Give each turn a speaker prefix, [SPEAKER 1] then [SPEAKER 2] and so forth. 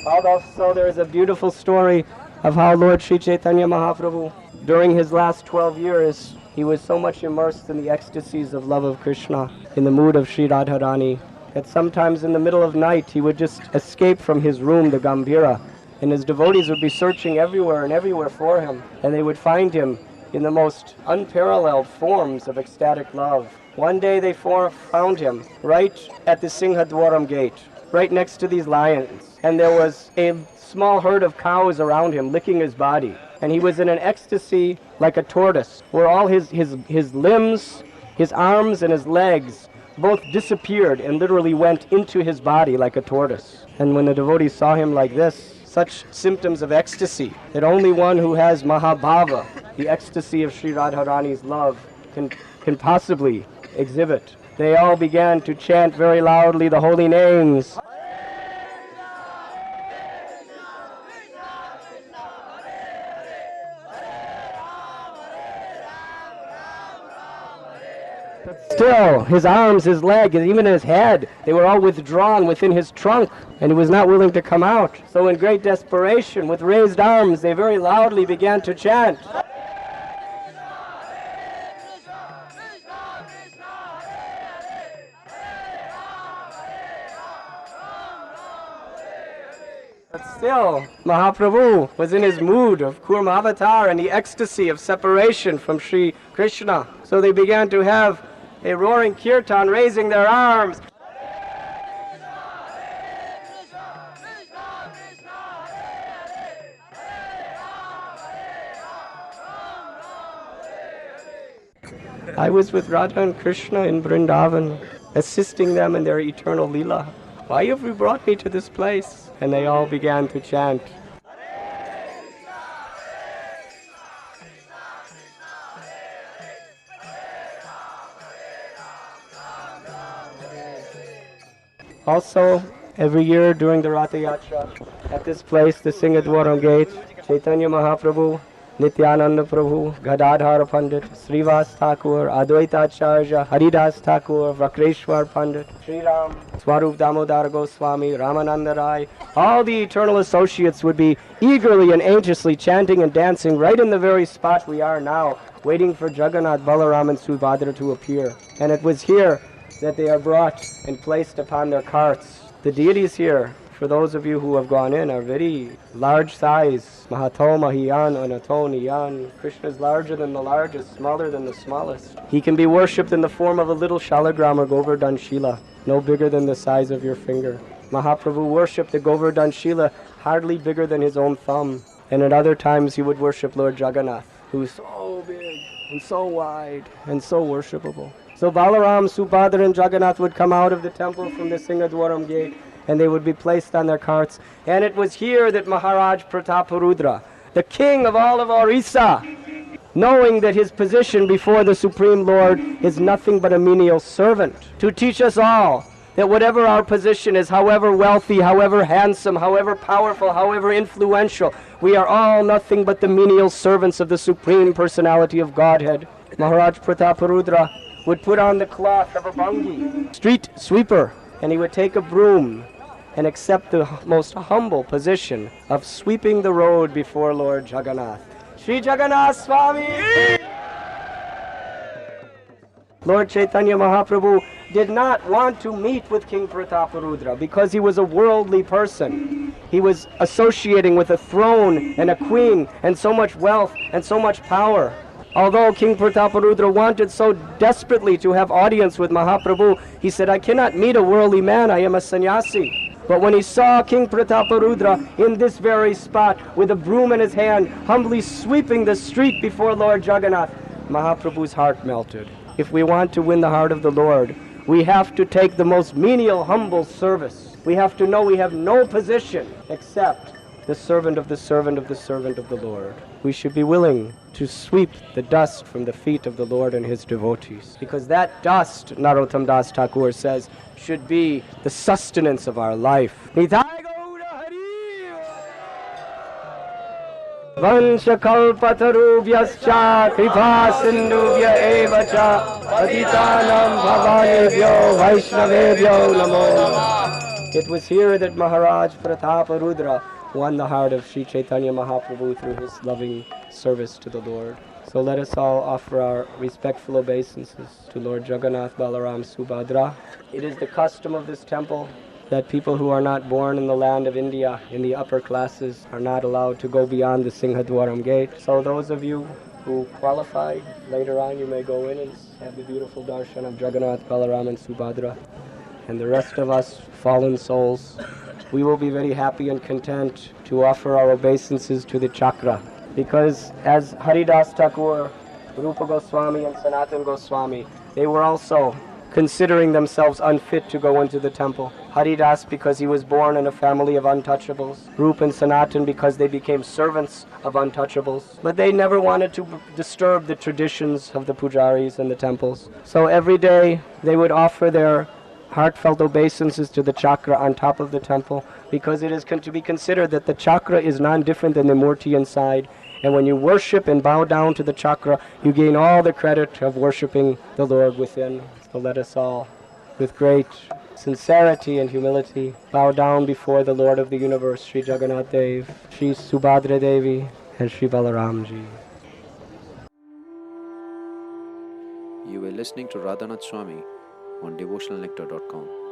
[SPEAKER 1] Also, there is a beautiful story of how Lord Sri Chaitanya Mahaprabhu, during his last 12 years, he was so much immersed in the ecstasies of love of Krishna, in the mood of Sri Radharani, that sometimes in the middle of night he would just escape from his room, the Gambhira, and his devotees would be searching everywhere and everywhere for him, and they would find him in the most unparalleled forms of ecstatic love. One day they found him right at the Simha gate, right next to these lions, and there was a small herd of cows around him licking his body, and he was in an ecstasy like a tortoise, where all his limbs, his arms and his legs both disappeared and literally went into his body like a tortoise. And when the devotees saw him like this, such symptoms of ecstasy that only one who has Mahabhava, the ecstasy of Sri Radharani's love, can possibly exhibit, they all began to chant very loudly the holy names. Still, his arms, his leg, and even his head, they were all withdrawn within his trunk, and he was not willing to come out. So in great desperation, with raised arms, they very loudly began to chant. But still, Mahaprabhu was in his mood of Kurma Avatar and the ecstasy of separation from Sri Krishna. So they began to have a roaring kirtan, raising their arms. I was with Radha and Krishna in Vrindavan, assisting them in their eternal Leela. Why have you brought me to this place? And they all began to chant. Also, every year during the Ratha Yatra, at this place, the Dwara gate, Chaitanya Mahaprabhu, Nityananda Prabhu, Gadadhar Pandit, Srivas Thakur, Advaita Acharya, Haridas Thakur, Vakreshwar Pandit, Sri Ram, Swarup Damodar Goswami, Ramananda Rai, all the eternal associates would be eagerly and anxiously chanting and dancing right in the very spot we are now, waiting for Jagannath, Balaram and Subhadra to appear. And it was here that they are brought and placed upon their carts. The deities here, for those of you who have gone in, are very large size. Mahato, Mahiyan, Anato, Niyan. Krishna is larger than the largest, smaller than the smallest. He can be worshipped in the form of a little shalagram or Govardhan Shila, no bigger than the size of your finger. Mahaprabhu worshipped the Govardhan Shila hardly bigger than his own thumb. And at other times he would worship Lord Jagannath, who is so big and so wide and so worshipable. So Balaram, Subhadra and Jagannath would come out of the temple from the Dwara gate, and they would be placed on their carts. And it was here that Maharaj Prataparudra, the king of all of Orissa, knowing that his position before the Supreme Lord is nothing but a menial servant, to teach us all that whatever our position is, however wealthy, however handsome, however powerful, however influential, we are all nothing but the menial servants of the Supreme Personality of Godhead. Maharaj Prataparudra would put on the cloth of a bangi, street sweeper, and he would take a broom and accept the most humble position of sweeping the road before Lord Jagannath. Sri Jagannath Swami! Lord Chaitanya Mahaprabhu did not want to meet with King Prataparudra because he was a worldly person. He was associating with a throne and a queen and so much wealth and so much power. Although King Prataparudra wanted so desperately to have audience with Mahaprabhu, he said, I cannot meet a worldly man, I am a sannyasi. But when he saw King Prataparudra in this very spot, with a broom in his hand, humbly sweeping the street before Lord Jagannath, Mahaprabhu's heart melted. If we want to win the heart of the Lord, we have to take the most menial, humble service. We have to know we have no position except the servant of the servant of the servant of the Lord. We should be willing to sweep the dust from the feet of the Lord and his devotees, because that dust, Narottam Das Thakur says, should be the sustenance of our life. Vanchakalpatarubhyascha kripa sindhubhya evacha patitanam bhavanebhyo vaishnavebhyo namo namah. It was here that Maharaj Pratapa Rudra won the heart of Sri Chaitanya Mahaprabhu through his loving service to the Lord. So let us all offer our respectful obeisances to Lord Jagannath, Balaram, Subhadra. It is the custom of this temple that people who are not born in the land of India, in the upper classes, are not allowed to go beyond the Simha gate. So those of you who qualify, later on you may go in and have the beautiful darshan of Jagannath, Balaram and Subhadra. And the rest of us, fallen souls, we will be very happy and content to offer our obeisances to the chakra. Because as Haridas Thakur, Rupa Goswami and Sanatan Goswami, they were also considering themselves unfit to go into the temple. Haridas because he was born in a family of untouchables. Rupa and Sanatan because they became servants of untouchables. But they never wanted to disturb the traditions of the pujaris and the temples. So every day they would offer their heartfelt obeisances to the chakra on top of the temple, because it is to be considered that the chakra is non-different than the murti inside, and when you worship and bow down to the chakra, you gain all the credit of worshipping the Lord within. So let us all, with great sincerity and humility, bow down before the Lord of the universe, Sri Jagannath Deva, Sri Subhadra Devi, and Sri Balaramji.
[SPEAKER 2] You were listening to Radhanath Swami on devotionalnectar.com.